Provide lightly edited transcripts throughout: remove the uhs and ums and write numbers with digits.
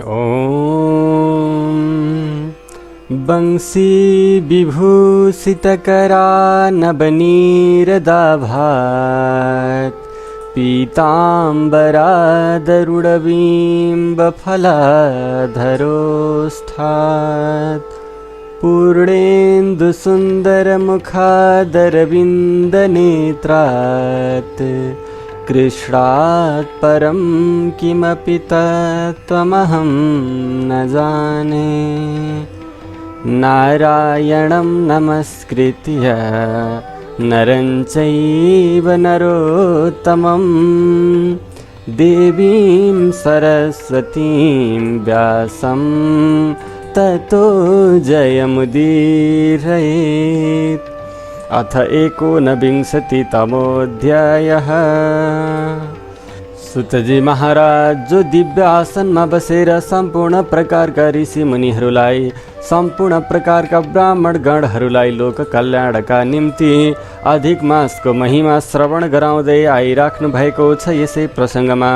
ॐ बंसी विभूषितकरा नवनीरदाभात् पीताम्बरादरुडबिम्बफलाधरोष्ठात् पूर्णेन्दुसुन्दरमुखादरविन्दनेत्रात् कृष्णात् परं किमपि तत्त्वमहं न जाने। नारायणं नमस्कृत्य नरं चैव नरोत्तमं देवीं सरस्वतीं व्यासं ततो जयमुदीरयेत्। अथ एकोनविंशतितमोऽध्यायः। सुतजी महाराज जो दिव्य आसनमा बसेर सम्पूर्ण प्रकारका ऋषि मुनिहरूलाई सम्पूर्ण प्रकारका ब्राह्मण गणहरूलाई लोक कल्याणका निम्ति अधिक मासको महिमा श्रवण गराउँदै आइराख्नु भएको छ। यसै प्रसङ्गमा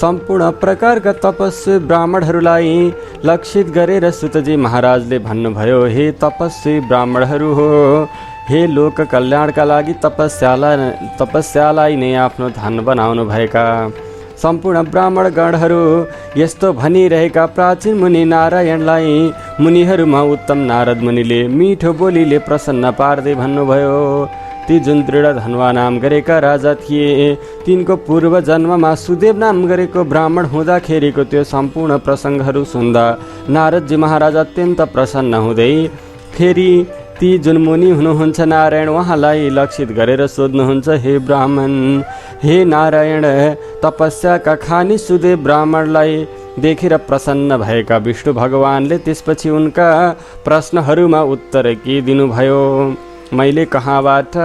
सम्पूर्ण प्रकारका तपस्वी ब्राह्मणहरूलाई लक्षित गरेर सुतजी महाराजले भन्नुभयो, हे तपस्वी ब्राह्मणहरू हो, हे लोक कल्याणका लागि तपस्यालाई नै आफ्नो धन बनाउनु भएका सम्पूर्ण ब्राह्मण गणहरू यस्तो भनिरहेका प्राचीन मुनि नारायणलाई मुनिहरूमा उत्तम नारद मुनिले मिठो बोलीले प्रसन्न पार्दै भन्नुभयो। ती जुन दृढ धनवा नाम गरेका राजा थिए, तिनको पूर्व जन्ममा सुदेव नाम गरेको ब्राह्मण हुँदाखेरिको त्यो सम्पूर्ण प्रसङ्गहरू सुन्दा नारदजी महाराज अत्यन्त प्रसन्न हुँदै फेरि ती जुन मुनि हुनुहुन्छ नारायण उहाँलाई लक्षित गरेर सोध्नुहुन्छ, हे ब्राह्मण, हे नारायण, तपस्याका खानी सुदेव ब्राह्मणलाई देखेर प्रसन्न भएका विष्णु भगवानले त्यसपछि उनका प्रश्नहरूमा उत्तर के दिनुभयो? मैले कहाँबाट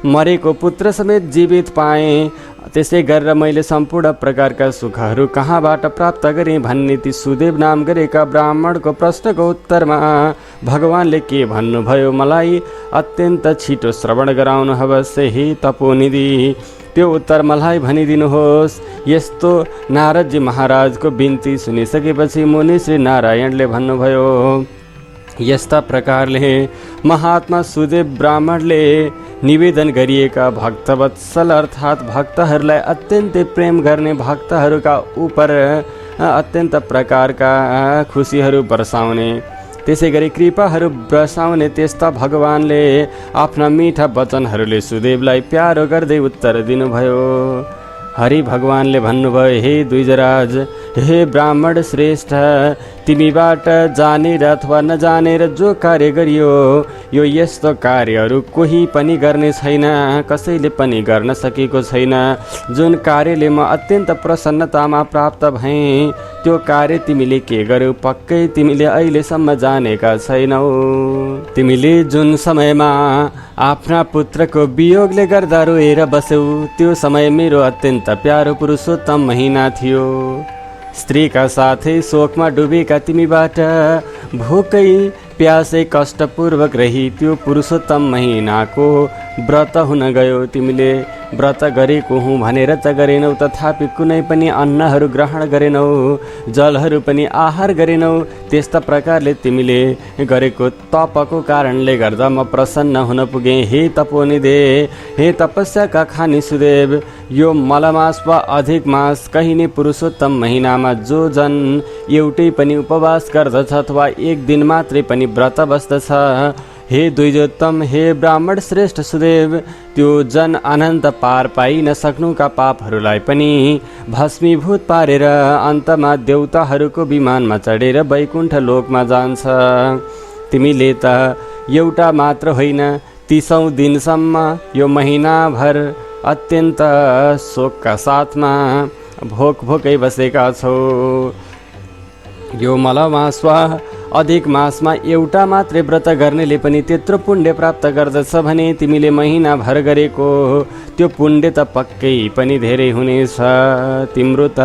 मरेको पुत्र समेत जीवित पाएँ, त्यसै गरेर मैले सम्पूर्ण प्रकारका सुखहरू कहाँबाट प्राप्त गरेँ भन्ने ती सुदेव नाम गरेका ब्राह्मणको प्रश्नको उत्तरमा भगवानले के भन्नुभयो मलाई अत्यन्त छिटो श्रवण गराउनुहोस् हे तपोनिधि। त्यो उत्तर मलाई भनिदिनुहोस्। यस्तो नारदजी महाराजको बिन्ती सुनिसकेपछि मुनि श्री नारायणले भन्नुभयो, यस्ता प्रकारले महात्मा सुदेव ब्राह्मणले निवेदन गरिएका भक्तवत्सल अर्थात् भक्तहरूलाई अत्यन्तै प्रेम गर्ने भक्तहरूका उपर अत्यन्त प्रकारका खुसीहरू बर्साउने, त्यसै गरी कृपाहरू बर्साउने त्यस्ता भगवानले आफ्ना मिठा वचनहरूले सुदेवलाई प्यारो गर्दै उत्तर दिनुभयो। हरि भगवानले भन्नुभयो, हे द्विजराज, हे ब्राह्मण श्रेष्ठ, तिमीबाट जानेर अथवा नजानेर जो कार्य गरियो यो यस्तो कार्यहरू कोही पनि गर्ने छैन, कसैले पनि गर्न सकेको छैन। जुन कार्यले म अत्यन्त प्रसन्नतामा प्राप्त भएँ त्यो कार्य तिमीले के गर्यौ पक्कै तिमीले अहिलेसम्म जानेका छैनौ। तिमीले जुन समयमा आफ्ना पुत्रको वियोगले गर्दा रोएर बस्यौ त्यो समय मेरो अत्यन्त प्यारो पुरुषोत्तम महिना थियो। स्त्रीका साथै शोकमा डुबेका तिमीबाट भोकै प्यासै कष्टपूर्वक रही त्यो पुरुषोत्तम महिनाको व्रत हुन गयो। तिमीले व्रत गरेको हुँ भनेर त गरेनौ, तथापि कुनै पनि अन्नहरू ग्रहण गरेनौ, जलहरू पनि आहार गरेनौ। त्यस्ता प्रकारले तिमीले गरेको तपको कारणले गर्दा म प्रसन्न हुन पुगेँ। हे तपोनिधे, हे तपस्याका खानी सुदेव, यो मलमास वा अधिक मास कहिने पुरुषोत्तम महिनामा जो जन एउटै पनि उपवास गर्दछ अथवा एक दिन मात्रै पनि व्रत बस्दछ, हे द्विजोत्तम, हे ब्राह्मण श्रेष्ठ सुदेव, त्यो जन अनन्त पार पाइ नसक्नुका पापहरूलाई पनि भस्मीभूत पारेर अन्तमा देवताहरूको विमानमा चढेर वैकुण्ठ लोकमा जान्छ। तिमीले त एउटा मात्र होइन 30औं दिनसम्म यो महिनाभर अत्यन्त शोकका साथमा भोकै बसेका छौ। यो मलमास वा अधिक मासमा एउटा मात्रै व्रत गर्नेले पनि त्यत्रो पुण्य प्राप्त गर्दछ भने तिमीले महिनाभर गरेको त्यो पुण्य त पक्कै पनि धेरै हुनेछ। तिम्रो त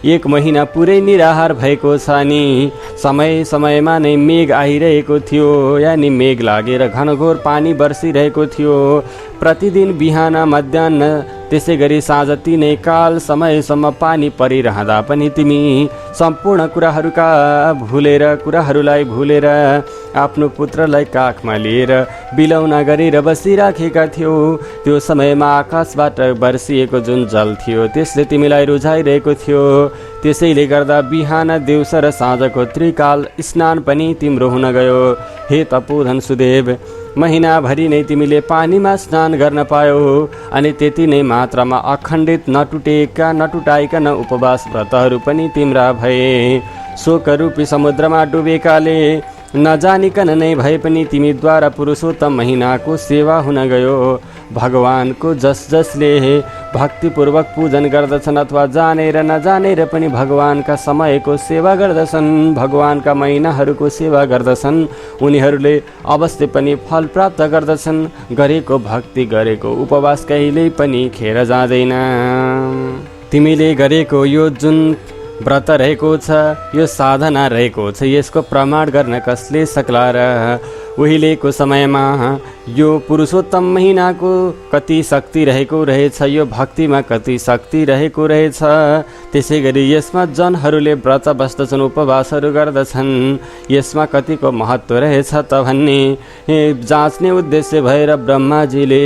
एक महिना पुरै निराहार भएको छ नि। समय समयमा नै मेघ आइरहेको थियो, यानि मेघ लागेर घनघोर पानी बर्सिरहेको थियो। प्रतिदिन बिहान मध्याह्न त्यसै गरी साँझ 3 काल समयसम्म पानी परिरहँदा पनि तिमी सम्पूर्ण कुराहरूलाई भुलेर आफ्नो पुत्रलाई काखमा लिएर बिलौना गरेर बसिराखेका थियौ। त्यो समयमा आकाशबाट बर्सिएको जुन जल थियो त्यसले तिमीलाई रुझाइरहेको थियो। त्यसैले गर्दा बिहान दिउँसो र साँझको त्रिकाल स्नान पनि तिम्रो हुन गयो। हे तपोधन सुदेव, महिनाभरि नै तिमीले पानीमा स्नान गर्न पायौ अनि त्यति नै मात्रामा अखण्डित नटुटाइकन उपवास व्रतहरू पनि तिम्रा भए। शोकरूपी समुद्रमा डुबेकाले नजानिकन नै भए पनि तिमीद्वारा पुरुषोत्तम महिनाको सेवा हुन गयो। भगवानको जसले भक्तिपूर्वक पूजन गर्दछन् अथवा जानेर नजानेर पनि भगवानका समयको सेवा गर्दछन्, भगवानका महिनाहरूको सेवा गर्दछन्, उनीहरूले अवश्य पनि फल प्राप्त गर्दछन्। गरेको भक्ति, गरेको उपवास कहिल्यै पनि खेर जाँदैन। तिमीले गरेको यो जुन व्रत रहेको छ, यो साधना रहेको छ, यसको प्रमाण गर्न कसले सक्ला र? उहिलेको समयमा यो पुरुषोत्तम महिनाको कति शक्ति रहेको रहेछ, यो भक्तिमा कति शक्ति रहेको रहेछ। त्यसै गरी यसमा जनहरूले व्रत बस्दछन्, उपवासहरू गर्दछन्, यसमा कतिको महत्त्व रहेछ त भन्ने जाँच्ने उद्देश्य भएर ब्रह्माजीले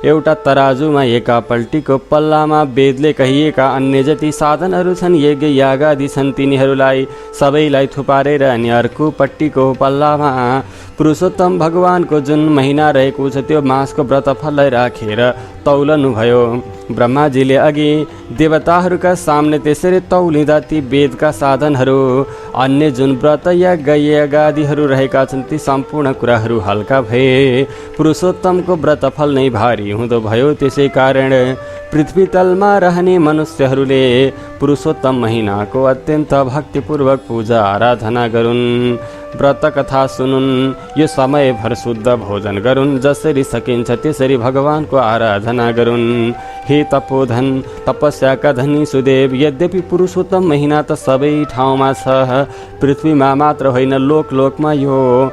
एउटा तराजुमा एकापल्टीको पल्लामा वेदले कहिएका अन्य जति साधनहरू छन्, यज्ञ यागादि छन्, तिनीहरूलाई सबैलाई थुपारेर अनि अर्कोपट्टिको पल्लामा पुरुषोत्तम भगवानको जुन महिना रहेको छ त्यो मासको व्रतफललाई राखेर तौलनु भयो। ब्रह्माजीले अघि देवताहरूका सामने त्यसरी तौलिँदा ती वेदका साधनहरू, अन्य जुन व्रत यागादिहरू रहेका छन् ती सम्पूर्ण कुराहरू हल्का भए। पुरुषोत्तमको व्रतफल नै भारी हुँदो भयो। त्यसै कारण पृथ्वी तलमा रहने मनुष्यहरूले पुरुषोत्तम महिनाको अत्यन्त भक्तिपूर्वक पूजा आराधना गरून्, व्रत कथा सुनुन्, यो समयभर शुद्ध भोजन गरून्, जसरी सकिन्छ त्यसरी भगवानको आराधना गरून्। हे तपोधन, तपस्याका धनी सुदेव, यद्यपि पुरुषोत्तम महिना त सबै ठाउँमा छ, पृथ्वीमा मात्र होइन लोकमा यो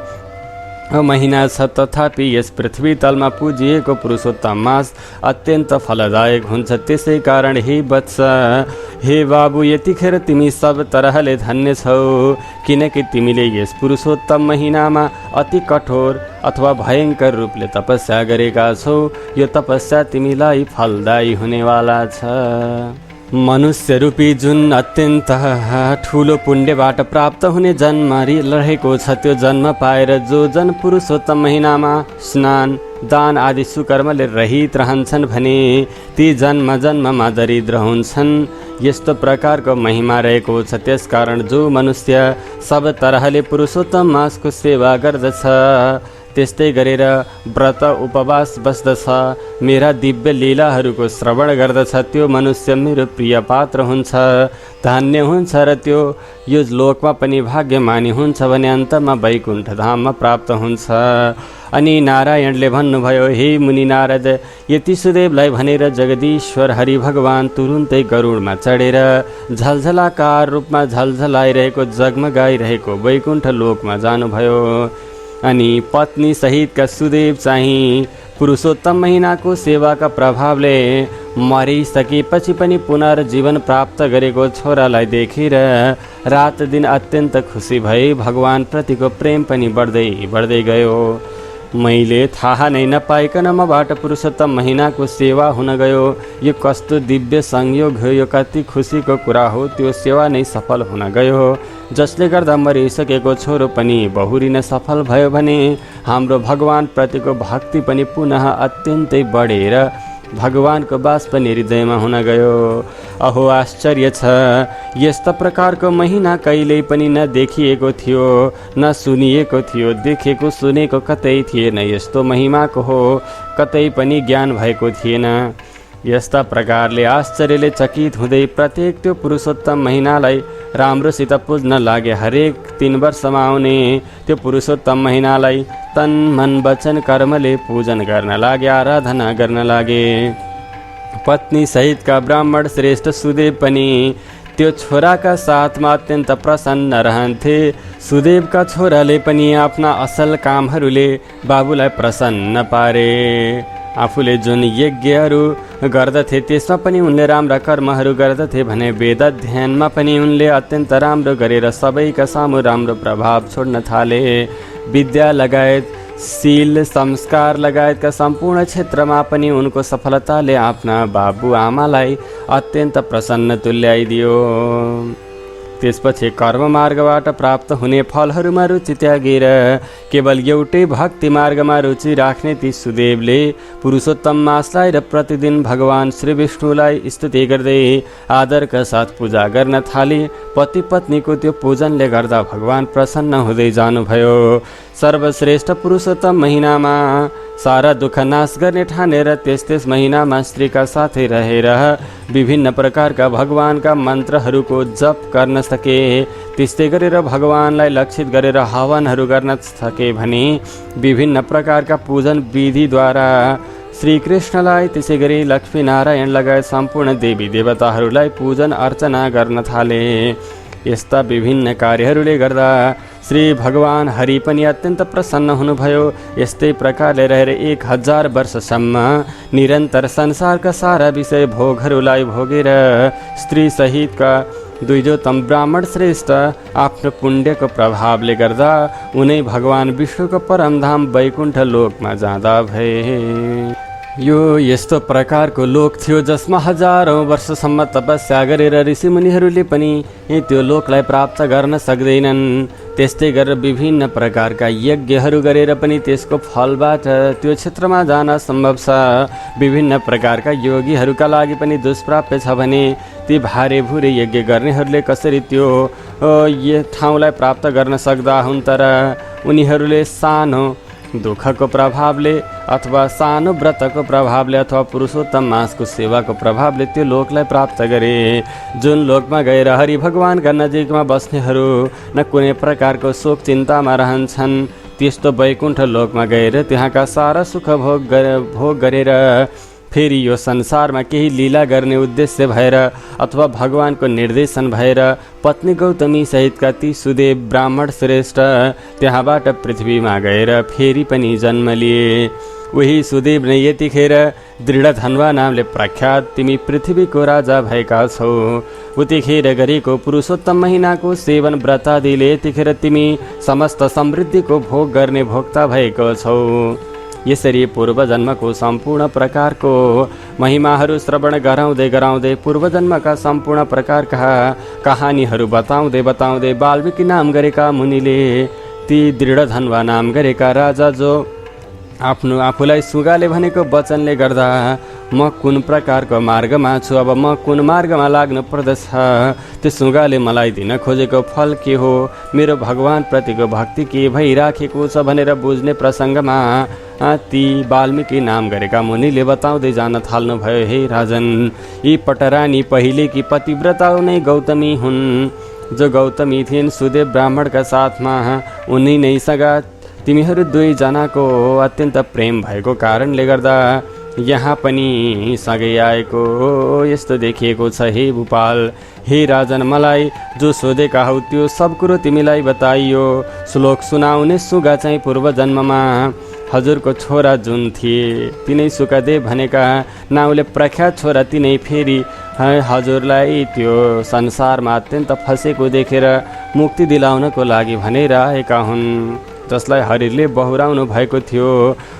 महिना छ, तथापि यस पृथ्वी तलमा पूजिएको पुरुषोत्तम मास अत्यन्त फलदायक हुन्छ। त्यसै कारण हे वत्स, हे बाबु, यतिखेर तिमी सब तरहले धन्य छौ, किनकि तिमीले यस पुरुषोत्तम महिनामा अति कठोर अथवा भयङ्कर रूपले तपस्या गरेका छौ। यो तपस्या तिमीलाई फलदायी हुनेवाला छ। मनुष्य रूपी जुन अत्यन्त ठुलो पुण्यबाट प्राप्त हुने जन्म रहेको छ, त्यो जन्म पाएर जो जन पुरुषोत्तम महिनामा स्नान दान आदि सुकर्मले रहित रहन्छन् भने ती जन्ममा दरिद्र हुन्छन्। यस्तो प्रकारको महिमा रहेको छ। त्यसकारण जो मनुष्य सब तरहले पुरुषोत्तम मासको सेवा गर्दछ, त्यस्तै गरेर व्रत उपवास बस्दछ, मेरा दिव्य लीलाहरूको श्रवण गर्दछ, त्यो मनुष्य मेरो प्रिय पात्र हुन्छ, धन्य हुन्छ र त्यो यो लोकमा पनि भाग्यमानी हुन्छ भने अन्तमा वैकुण्ठ धाममा प्राप्त हुन्छ। अनि नारायणले भन्नुभयो, हे मुनि नारद, यति सुदेवलाई भनेर जगदीश्वर हरि भगवान तुरुन्तै गरुडमा चढेर झलझलाकार रूपमा झलझलाइरहेको जगमगाइरहेको वैकुण्ठ लोकमा जानुभयो। अनि पत्नी सहितका सुदेव चाहिँ पुरुषोत्तम महिनाको सेवाका प्रभावले मरिसकेपछि पनि पुनर्जीवन प्राप्त गरेको छोरालाई देखेर रात दिन अत्यन्त खुसी भए। भगवान प्रतिको प्रेम पनि बढ्दै गयो। मैले थाहा नै नपाइकन मबाट पुरुषोत्तम महिनाको सेवा हुन गयो। यो कस्तो दिव्य संयोग हो, यो कति खुसीको कुरा हो। त्यो सेवा नै सफल हुन गयो, जसले गर्दा मरिसकेको छोरो पनि बहुरिन सफल भयो भने हाम्रो भगवान प्रतिको भक्ति पनि पुनः अत्यन्तै बढेर भगवानको वास पनि हृदयमा हुन गयो। अहो आश्चर्य छ, यस्ता प्रकारको महिना कहिल्यै पनि न देखिएको थियो न सुनिएको थियो। देखेको सुनेको कतै थिएन, यस्तो महिमाको हो कतै पनि ज्ञान भएको थिएन। यस्ता प्रकारले आश्चर्यले चकित हुँदै प्रत्येक त्यो पुरुषोत्तम महिनालाई राम्रोसित पुज्न लागे। हरेक 3 वर्षमा आउने त्यो पुरुषोत्तम महिनालाई तन मन वचन कर्मले पूजन गर्न लागे, आराधना गर्न लागे। पत्नी सहितका ब्राह्मण श्रेष्ठ सुदेव पनि त्यो छोराका साथमा अत्यन्त प्रसन्न रहन्थे। सुदेवका छोराले पनि आफ्ना असल कामहरूले बाबुलाई प्रसन्न पारे। आफूले जुन यज्ञहरू गर्दथे त्यसमा पनि उनले राम्रा कर्महरू गर्दथे भने वेद ध्यानमा पनि उनले अत्यन्त राम्रो गरेर सबैका सामु राम्रो प्रभाव छोड्न थाले। विद्या लगायत शील संस्कार लगायतका सम्पूर्ण क्षेत्रमा पनि उनको सफलताले आफ्ना बाबुआमालाई अत्यन्त प्रसन्न तुल्याइदियो। त्यसपछि कर्म मार्गबाट प्राप्त हुने फलहरूमा रुचि त्यागेर केवल एउटै भक्ति मार्गमा रुचि राख्ने ती सुदेवले पुरुषोत्तम मासलाई र प्रतिदिन भगवान श्री विष्णुलाई स्तुति गर्दै आदरका साथ पूजा गर्न थाले। पति पत्नीको त्यो पूजनले गर्दा भगवान प्रसन्न हुँदै जानुभयो। सर्वश्रेष्ठ पुरुषोत्तम महिनामा सारा दुःख नाश गर्ने ठानेर त्यस महिनामा स्त्रीका साथै रहेर विभिन्न प्रकारका भगवानका मन्त्रहरूको जप गर्न सके। त्यस्तै गरेर भगवानलाई लक्षित गरेर हवनहरू गर्न सके भने विभिन्न प्रकारका पूजन विधिद्वारा श्रीकृष्णलाई त्यसै गरी लक्ष्मीनारायण लगायत सम्पूर्ण देवी देवताहरूलाई पूजन अर्चना गर्न थाले। यस्ता विभिन्न कार्यहरूले गर्दा श्री भगवान हरि पनि अत्यन्त प्रसन्न हुनुभयो। यस्तै प्रकारले रहेर 1000 वर्षसम्म निरन्तर संसारका सारा विषय भोगहरूलाई भोगेर स्त्री सहितका द्विजोत्तम ब्राह्मण श्रेष्ठ आफ्नो पुण्यको प्रभावले गर्दा उनै भगवान विष्णुको परमधाम वैकुण्ठ लोकमा जाँदा भए। यो यस्तो प्रकारको लोक थियो जसमा हजारौं वर्षसम्म तपस्या गरेर ऋषिमुनिहरूले पनि त्यो लोकलाई प्राप्त गर्न सक्दैनन्। त्यस्तै गरेर विभिन्न प्रकारका यज्ञहरू गरेर पनि त्यसको फलबाट त्यो क्षेत्रमा जान सम्भव छ। विभिन्न प्रकारका योगीहरूका लागि पनि दुष्प्राप्य छ भने ती भारे भुरे यज्ञ गर्नेहरूले कसरी त्यो ठाउँलाई प्राप्त गर्न सक्दा हुन्। तर उनीहरूले सानो दुःखको प्रभावले अथवा सानो व्रतको प्रभावले अथवा पुरुषोत्तम मासको सेवाको प्रभावले त्यो लोकलाई प्राप्त गरे। जुन लोकमा गएर हरि भगवानका नजिकमा बस्नेहरू न कुनै प्रकारको शोक चिन्तामा रहन्छन् त्यस्तो वैकुण्ठ लोकमा गएर त्यहाँका सारा सुख भोग गरेर फेरि यो संसारमा केही लीला गर्ने उद्देश्य भएर अथवा भगवानको निर्देशन भएर पत्नी गौतमी सहितका ती सुदेव ब्राह्मण श्रेष्ठ त्यहाँबाट पृथ्वीमा गएर फेरि पनि जन्म लिए। उही सुदेव नै यतिखेर दृढधन्वा नामले प्रख्यात तिमी पृथ्वीको राजा भएका छौ। उतिखेर गरेको पुरुषोत्तम महिनाको सेवन व्रतादिले यतिखेर तिमी समस्त समृद्धिको भोग गर्ने भोक्ता भएको छौ। यसरी पूर्वजन्मको सम्पूर्ण प्रकारको महिमाहरू श्रवण गराउँदै पूर्वजन्मका सम्पूर्ण प्रकारका कहानीहरू बताउँदै वाल्मीकि नाम गरेका मुनिले ती दृढधन्वा नाम गरेका राजा जो आफूलाई सुगाले भनेको वचनले गर्दा म कुन प्रकारको मार्गमा छु, अब म कुन मार्गमा लाग्नु पर्दछ, त्यो सुगाले मलाई दिन खोजेको फल के हो, मेरो भगवान प्रतिको भक्ति के भइराखेको छ भनेर बुझ्ने प्रसङ्गमा ती वाल्मीकि नाम गरेका मुनिले बताउँदै जान थाल्नुभयो। हे राजन, यी पटरानी पहिलेकी पतिव्रता नै गौतमी हुन्। जो गौतमी थिइन् सुदेव ब्राह्मणका साथमा उनी नैसँग तिमीहरू दुईजनाको अत्यन्त प्रेम भएको कारणले गर्दा यहाँ पनि सँगै आएको यस्तो देखिएको छ। हे भूपाल, हे राजन, मलाई जो सोधेका हौ त्यो सब कुरो तिमीलाई बताइयो। श्लोक सुनाउने सुगा चाहिँ पूर्वजन्ममा हजुरको छोरा जुन थिए तिनै सुकदेव भनेका नाउँले प्रख्यात छोरा तिनै फेरि हजुरलाई त्यो संसारमा अत्यन्त फसेको देखेर मुक्ति दिलाउनको लागि भनेर आएका हुन्, जसलाई हरिले बहुराउनु भएको थियो।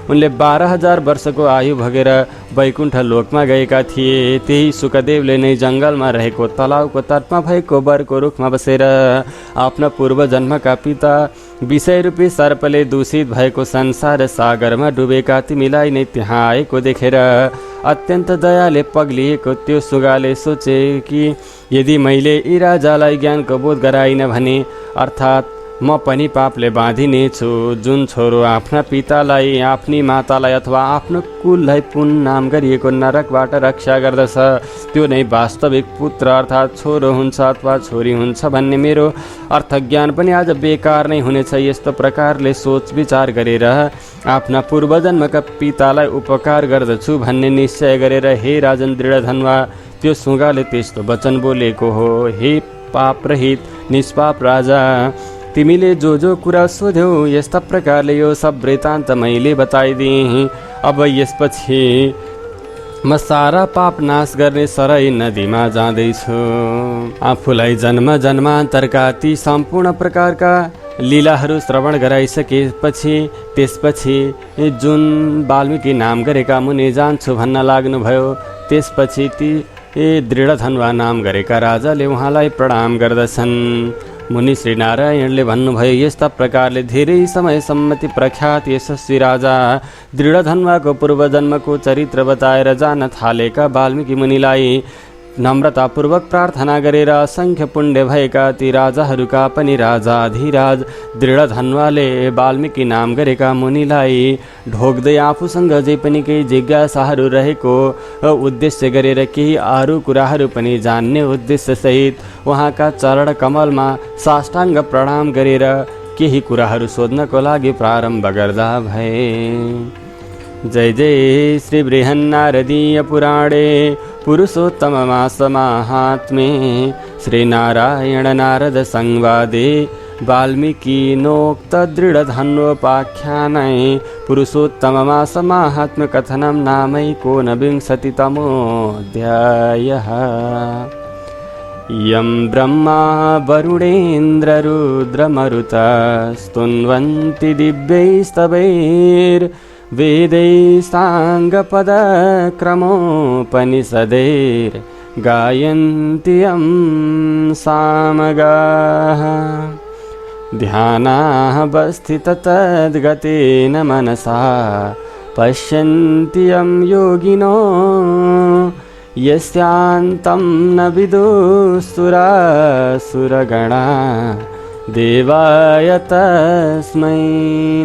उनले 12,000 वर्षको आयु भोगेर वैकुण्ठ लोकमा गएका थिए। त्यही सुकदेवले नै जङ्गलमा रहेको तलाउको तटमा भएको बरको रुखमा बसेर आफ्ना पूर्वजन्मका पिता विषयरूपी सर्पले दूषित भएको संसार सागरमा डुबेका तिमीलाई नै त्यहाँ आएको देखेर अत्यन्त दयाले पग्लिएको त्यो सुगाले सोचे कि यदि मैले यी राजालाई ज्ञानको बोध गराइन भने अर्थात् म पनि पापले बाँधिने छु। जुन छोरो आफ्ना पितालाई, आफ्नी मातालाई अथवा आफ्नो कुललाई पुन नाम गरिएको नरकबाट रक्षा गर्दछ त्यो नै वास्तविक पुत्र अर्थात् छोरो हुन्छ अथवा छोरी हुन्छ भन्ने मेरो अर्थज्ञान पनि आज बेकार नै हुनेछ। यस्तो प्रकारले सोच विचार गरेर आफ्ना पूर्वजन्मका पितालाई उपकार गर्दछु भन्ने निश्चय गरेर हे राजन दृढधन्वा, त्यो सुगाले त्यस्तो वचन बोलेको हो। हे पाप रहित निष्पाप राजा, तिमीले जो कुरा सोध्यौ यस्ता प्रकारले यो सब वृत्तान्त मैले बताइदिएँ। अब यसपछि म सारा पाप नाश गर्ने सराई नदीमा जाँदैछु। आफूलाई जन्म जन्मान्तरका ती सम्पूर्ण प्रकारका लीलाहरू श्रवण गराइसकेपछि त्यसपछि जुन वाल्मीकि नाम गरेका मुनि जान्छु भन्न लाग्नुभयो, त्यसपछि ती दृढधन्वा नाम गरेका राजाले उहाँलाई प्रणाम गर्दछन्। मुनि श्री नारायणले भन्नुभयो, यस्ता प्रकारले धेरै समयसम्म ती प्रख्यात यशस्वी राजा दृढधन्वाको पूर्वजन्मको चरित्र बताएर जान थालेका वाल्मीकि मुनिलाई नम्रतापूर्वक प्रार्थना गरेर असङ्ख्य पुण्य भएका ती राजाहरूका पनि राजाधिराज दृढधन्वाले वाल्मीकि नाम गरेका मुनिलाई ढोक्दै आफूसँग जे पनि केही जिज्ञासाहरू रहेको उद्देश्य गरेर केही अरू कुराहरू पनि जान्ने उद्देश्यसहित उहाँका चरण कमलमा साष्टाङ्ग प्रणाम गरेर केही कुराहरू सोध्नको लागि प्रारम्भ गर्दा भए। जय जय श्री बृहन्नारदीय पुराणे पुरुषोत्तममास माहात्म्ये श्रीनारायण नारद संवादे वाल्मीकिनोक्त दृढधन्वोपाख्याने पुरुषोत्तममास माहात्म्य कथनं नामैकोनविंशतितमोऽध्यायः। यं ब्रह्मा वरुणेन्द्ररुद्रमरुतस्तुन्वन्ति दिव्यैस्ताङ्गपदक्रमोपनिषदैर्गायन्ति यं सामगाः। ध्यानावस्थिततद्गतेन मनसा पश्यन्ति यं योगिनो यस्यान्तं न विदुस्तुरासुरगणा देवाय तस्मै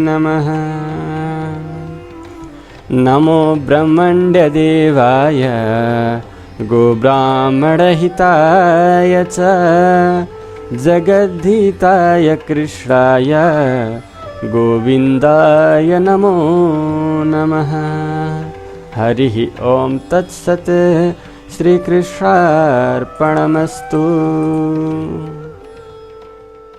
नमः। नमो ब्रह्मण्यदेवाय गोब्राह्मणहिताय च जगद्धिताय कृष्णाय गोविन्दाय नमो नमः। हरिः ओं तत्सत्। श्रीकृष्णार्पणमस्तु।